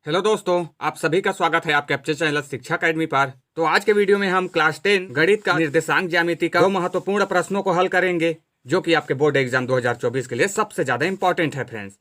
Hello दोस्तों, आप सभी का स्वागत है आपके अपने चैनल शिक्षा अकेडमी पर। तो आज के वीडियो में हम क्लास 10 गणित का निर्देशांक ज्यामिति का दो महत्वपूर्ण प्रश्नों को हल करेंगे, जो कि आपके बोर्ड एग्जाम 2024 के लिए सबसे ज्यादा इंपॉर्टेंट है फ्रेंड्स।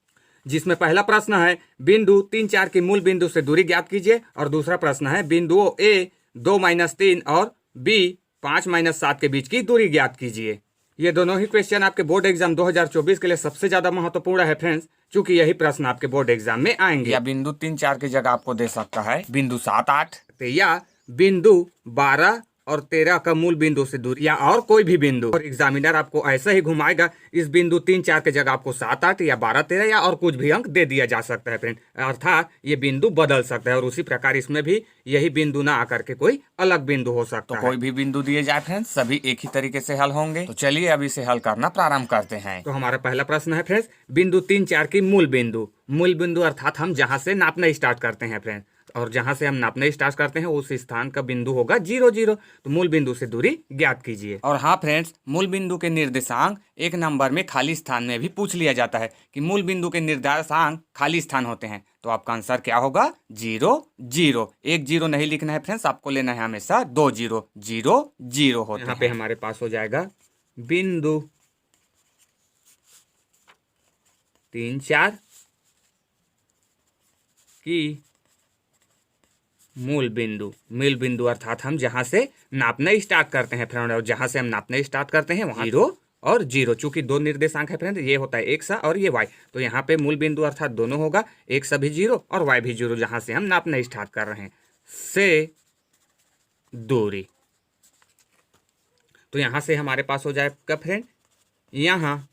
जिसमें पहला प्रश्न है बिंदु 3, 4 की मूल बिंदु से दूरी ज्ञात कीजिए, और दूसरा प्रश्न है बिंदुओं ए 2-3 और बी 5-7 के बीच की दूरी ज्ञात कीजिए। ये दोनों ही क्वेश्चन आपके बोर्ड एग्जाम 2024 के लिए सबसे ज्यादा महत्वपूर्ण है फ्रेंड्स, क्योंकि यही प्रश्न आपके बोर्ड एग्जाम में आएंगे। या बिंदु 3, 4 की जगह आपको दे सकता है बिंदु 7, 8 या बिंदु 12 और 13 का मूल बिंदु से दूरी, या और कोई भी बिंदु। और एग्जामिनर आपको ऐसा ही घुमाएगा, इस बिंदु 3, 4 की जगह आपको 7, 8 या 12, 13 या और कुछ भी अंक दे दिया जा सकता है फ्रेंड। अर्थात ये बिंदु बदल सकता है, और उसी प्रकार इसमें भी यही बिंदु ना आकर के कोई अलग बिंदु हो सकता है। कोई भी बिंदु दिए जाए फ्रेंड्स, सभी एक ही तरीके से हल होंगे। तो चलिए अब इसे हल करना प्रारंभ करते हैं। तो हमारा पहला प्रश्न है फ्रेंड्स, बिंदु 3, 4 की मूल बिंदु। मूल बिंदु अर्थात हम जहां से नापना स्टार्ट करते हैं फ्रेंड, और जहां से हम नापना स्टार्ट करते हैं उस स्थान का बिंदु होगा 0, 0। तो मूल बिंदु से दूरी ज्ञात कीजिए। और हाँ फ्रेंड्स, मूल बिंदु के निर्देशांक एक नंबर में खाली स्थान में भी पूछ लिया जाता है कि मूल बिंदु के निर्देशांक खाली स्थान होते हैं। तो आपका आंसर क्या होगा? 0, 0। एक 0 नहीं लिखना है फ्रेंड्स, आपको लेना है हमेशा 2 0, 0, 0 होते हैं। यहाँ पे हमारे पास हो जाएगा बिंदु 3, 4 की मूल बिंदु अर्थात हम जहां से नापना स्टार्ट करते हैं फ्रेंड, और जहां से हम नापना स्टार्ट करते हैं वहां 0 और 0। चूंकि दो निर्देशांक है फ्रेंड, ये होता है एक्स और ये वाई, तो यहाँ पे मूल बिंदु अर्थात दोनों होगा, एक्स भी 0 और वाई भी 0, जहां से हम नापना स्टार्ट कर रहे हैं से दूरी। तो यहां से हमारे पास हो जाएगा फ्रेंड, यहाँ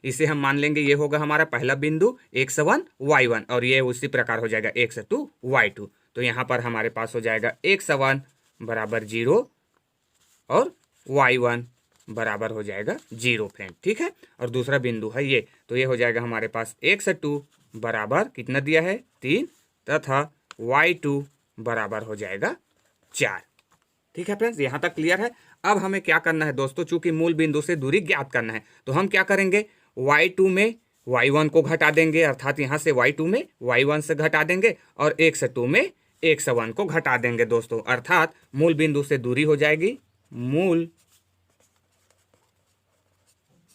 इसे हम मान लेंगे ये होगा हमारा पहला बिंदु x1 y1, और ये उसी प्रकार हो जाएगा x2 y2। तो यहाँ पर हमारे पास हो जाएगा x1 बराबर 0 और y1 बराबर हो जाएगा 0 फ्रेंड, ठीक है। और दूसरा बिंदु है ये, तो ये हो जाएगा हमारे पास x2 बराबर कितना दिया है 3, तथा y2 बराबर हो जाएगा 4। ठीक है फ्रेंड्स, यहाँ तक क्लियर है। अब हमें क्या करना है दोस्तों, चूंकि मूल बिंदु से दूरी ज्ञात करना है, तो हम क्या करेंगे, y2 में y1 को घटा देंगे, अर्थात यहाँ से y2 में y1 से घटा देंगे, और x2 में x1 को घटा देंगे दोस्तों। अर्थात मूल बिंदु से दूरी हो जाएगी, मूल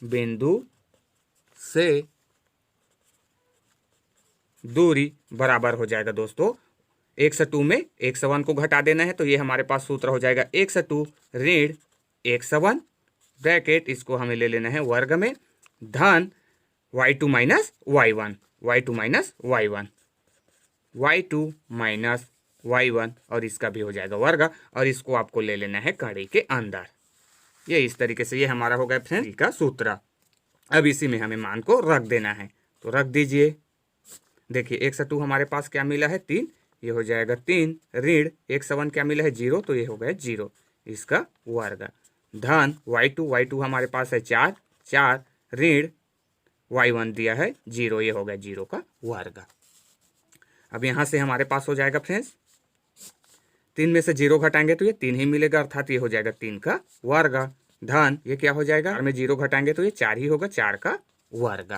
बिंदु से दूरी बराबर हो जाएगा दोस्तों, x2 में x1 को घटा देना है, तो ये हमारे पास सूत्र हो जाएगा x2 ऋण x1 ब्रैकेट, इसको हमें ले लेना है वर्ग में, धन y2 minus y1, y2 minus y1, y2 minus y1, और इसका भी हो जाएगा वर्ग, और इसको आपको ले लेना है कड़ी के अंदर। ये इस तरीके से ये हमारा हो गया फ्रेंड का सूत्र। अब इसी में हमें मान को रख देना है, तो रख दीजिए। देखिए x2 हमारे पास क्या मिला है 3, ये हो जाएगा 3 ऋण x1 क्या मिला है 0, तो ये हो गया 0, इसका वर्ग, धन y2 हमारे पास है 4, 4 ऋण y1 दिया है 0, ये हो गया 0 का वर्ग। अब यहाँ से हमारे पास हो जाएगा फ्रेंड्स, 3 में से 0 घटाएंगे तो ये 3 ही मिलेगा, अर्थात ये हो जाएगा 3 का वर्ग, धन ये क्या हो जाएगा, 4 में 0 घटाएंगे तो ये 4 ही होगा, 4 का वर्ग।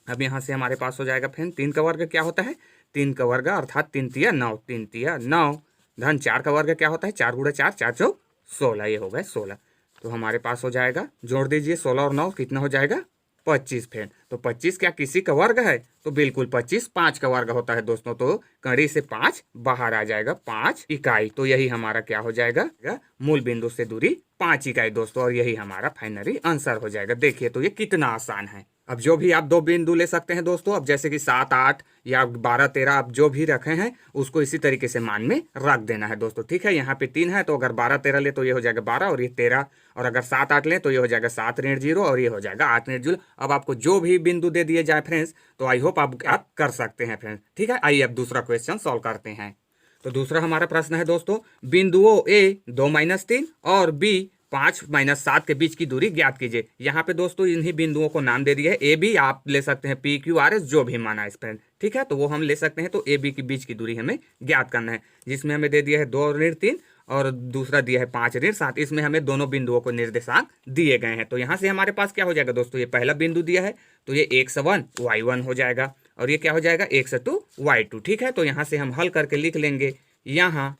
अब यहाँ से हमारे पास हो जाएगा फ्रेंड 3 का वर्ग क्या होता है, 3 का वर्ग अर्थात 3 तिया 9, 3 तिया 9, धन 4 का वर्ग क्या होता है, 4 गुणा 4, 4 चौक 16, ये हो गया 16। तो हमारे पास हो जाएगा, जोड़ दीजिए 16 और 9 कितना हो जाएगा 25 फ्रेंड। तो 25 क्या किसी का वर्ग है, तो बिल्कुल 25 5 का वर्ग होता है दोस्तों, तो कड़ी से 5 बाहर आ जाएगा, 5 इकाई। तो यही हमारा क्या हो जाएगा, मूल बिंदु से दूरी 5 इकाई दोस्तों, और यही हमारा फाइनली आंसर हो जाएगा। देखिए तो ये कितना आसान है। अब जो भी आप दो बिंदु ले सकते हैं दोस्तों, अब जैसे कि 7, 8 या 12, 13 आप जो भी रखे हैं उसको इसी तरीके से मान में रख देना है दोस्तों, ठीक है। यहाँ पे 3 है, तो अगर 12, 13 ले तो ये हो जाएगा 12 और ये 13, और अगर 7, 8 ले तो ये हो जाएगा 7 ऋण 0 और ये हो जाएगा 8 ऋण 0। अब आपको जो भी बिंदु दे दिए जाए फ्रेंड्स, तो आई होप आप कर सकते हैं फ्रेंड्स, ठीक है। आइए अब दूसरा क्वेश्चन सॉल्व करते हैं। तो दूसरा हमारा प्रश्न है दोस्तों, बिंदुओं A 2-3 और B 5-7 के बीच की दूरी ज्ञात कीजिए। यहाँ पे दोस्तों इन्हीं बिंदुओं को नाम दे दिया है, ए बी, आप ले सकते हैं पी क्यू आर एस, जो भी माना है फ्रेंड, ठीक है। तो वो हम ले सकते हैं। तो ए बी के बीच की दूरी हमें ज्ञात करना है, जिसमें हमें दे दिया है 2 ऋण 3 और दूसरा दिया है 5 ऋण 7। इसमें हमें दोनों बिंदुओं को निर्देशांक दिए गए हैं। तो यहाँ से हमारे पास क्या हो जाएगा दोस्तों, ये पहला बिंदु दिया है तो ये x1 y1 हो जाएगा, और ये क्या हो जाएगा x2 y2। ठीक है, तो यहाँ से हम हल करके लिख लेंगे यहाँ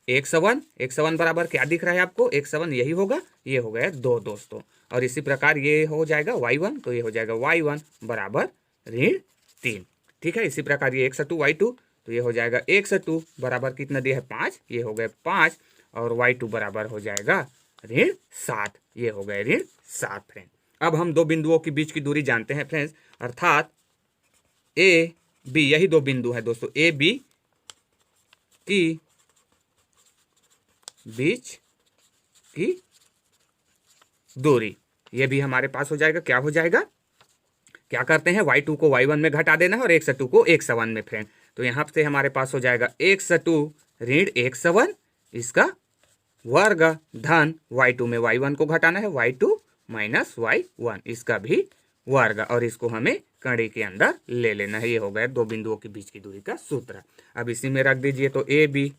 x1 बराबर क्या दिख रहा है आपको, x1 यही होगा, ये हो गया 2 दोस्तों। और इसी प्रकार ये हो जाएगा y1, तो ये हो जाएगा y1 बराबर ऋण 3। ठीक है, इसी प्रकार ये x2 y2, तो ये हो जाएगा x2 बराबर कितना दिया है 5, ये हो गए 5, और y2 बराबर हो जाएगा ऋण 7, ये हो गए ऋण 7 फ्रेंड। अब हम दो बिंदुओं के बीच की दूरी जानते हैं फ्रेंड्स, अर्थात ए बी, यही दो बिंदु है दोस्तों, ए बी की बीच की दूरी, ये भी हमारे पास हो जाएगा, क्या हो जाएगा, क्या करते हैं y2 को y1 में घटा देना है और x2 को x1 में फ्रेंड। तो यहाँ से हमारे पास हो जाएगा x2 ऋण x1 इसका वर्ग धन y2 में y1 को घटाना है y2 माइनस y1 इसका भी वर्ग, और इसको हमें कड़ी के अंदर ले लेना है। ये हो गया दो बिंदुओं के बीच की दूरी का सूत्र। अब इसी में रख दीजिए, तो ए बी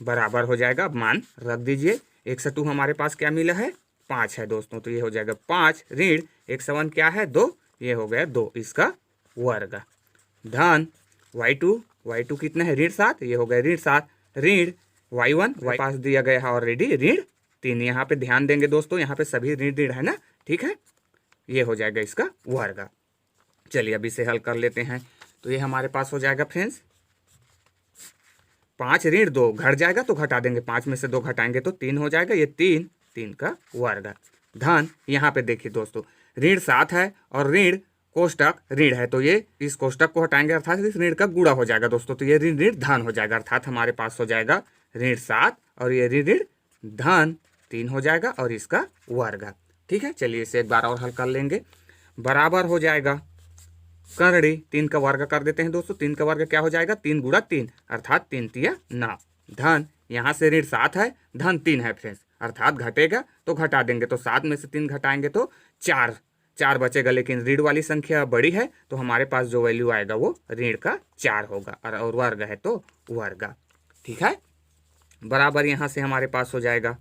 बराबर हो जाएगा, मान रख दीजिए, x2 हमारे पास क्या मिला है 5 है दोस्तों, तो ये हो जाएगा 5 ऋण x1 क्या है 2, ये हो गया 2 इसका वर्ग धन y2 कितना है ऋण 7, ये हो गया ऋण 7 ऋण y1 पास दिया गया है ऑलरेडी ऋण 3। यहाँ पे ध्यान देंगे दोस्तों, यहाँ पे सभी ऋण ऋण है ना, ठीक है, ये हो जाएगा इसका वर्ग। चलिए अब इसे हल कर लेते हैं, तो ये हमारे पास हो जाएगा फ्रेंड्स 5 ऋण 2 घट जाएगा तो घटा देंगे, 5 में से 2 घटाएंगे तो 3 हो जाएगा, ये 3 का वर्ग धन, यहाँ पे देखिए दोस्तों ऋण 7 है और ऋण कोष्टक ऋण है, तो ये इस कोष्टक को हटाएंगे अर्थात इस ऋण का गुणा हो जाएगा दोस्तों, तो ये ऋण ऋण धन हो जाएगा, अर्थात हमारे पास हो जाएगा ऋण 7 और ये ऋण ऋण धन 3 हो जाएगा और इसका वर्ग। ठीक है, चलिए इसे एक बार और हल कर लेंगे, बराबर हो जाएगा करड़ी 3 का वर्ग कर देते हैं दोस्तों, 3 का वर्ग क्या हो जाएगा 3 गुणा 3 अर्थात 3 तिया 9 धन, यहाँ से ऋण 7 है धन 3 है फ्रेंड्स, अर्थात घटेगा तो घटा देंगे, तो 7 में से 3 घटाएंगे तो 4 बचेगा, लेकिन ऋण वाली संख्या बड़ी है तो हमारे पास जो वैल्यू आएगा वो ऋण का 4 होगा, और वर्ग है तो वर्ग। ठीक है, बराबर यहाँ से हमारे पास हो जाएगा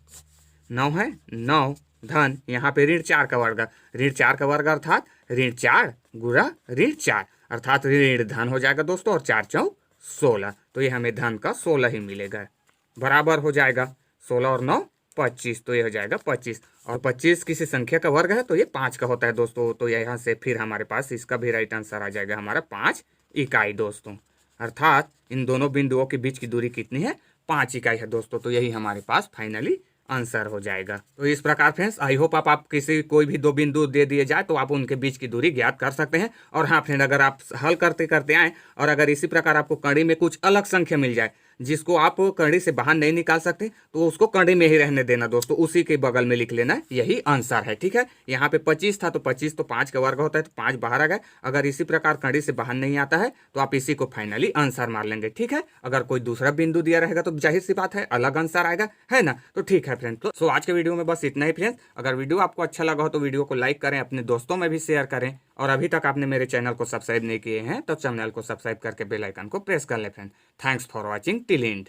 9 है 9 धन, यहाँ पे ऋण 4 का वर्ग अर्थात ऋण 4 गुणा ऋण 4 अर्थात ऋण धन हो जाएगा दोस्तों, और 4 चौक 16, तो ये हमें धन का 16 ही मिलेगा, बराबर हो जाएगा 16 और 9 25, तो ये हो जाएगा 25, और 25 किसी संख्या का वर्ग है तो ये 5 का होता है दोस्तों, तो यहाँ से फिर हमारे पास इसका भी राइट आंसर आ जाएगा हमारा 5 इकाई दोस्तों, अर्थात इन दोनों बिंदुओं के बीच की दूरी कितनी है 5 इकाई है दोस्तों, तो यही हमारे पास फाइनली आंसर हो जाएगा। तो इस प्रकार फ्रेंड्स आई होप आप किसी कोई भी दो बिंदु दे दिए जाए तो आप उनके बीच की दूरी ज्ञात कर सकते हैं। और हाँ फ्रेंड, अगर आप हल करते करते आए और अगर इसी प्रकार आपको कड़ी में कुछ अलग संख्या मिल जाए जिसको आप कड़ी से बाहर नहीं निकाल सकते तो उसको कड़ी में ही रहने देना दोस्तों, उसी के बगल में लिख लेना, यही आंसर है। ठीक है, यहाँ पे 25 था तो 25 तो 5 का वर्ग होता है तो 5 बाहर आ गए। अगर इसी प्रकार कड़ी से बाहर नहीं आता है तो आप इसी को फाइनली आंसर मार लेंगे। ठीक है, अगर कोई दूसरा बिंदु दिया रहेगा तो जाहिर सी बात है अलग आंसर आएगा, है ना। तो ठीक है फ्रेंड, तो आज के वीडियो में बस इतना ही फ्रेंड्स। अगर वीडियो आपको अच्छा लगा हो तो वीडियो को लाइक करें, अपने दोस्तों में भी शेयर करें, और अभी तक आपने मेरे चैनल को सब्सक्राइब नहीं किए हैं तो चैनल को सब्सक्राइब करके बेल आइकन को प्रेस कर ले friend. Thanks for watching till and.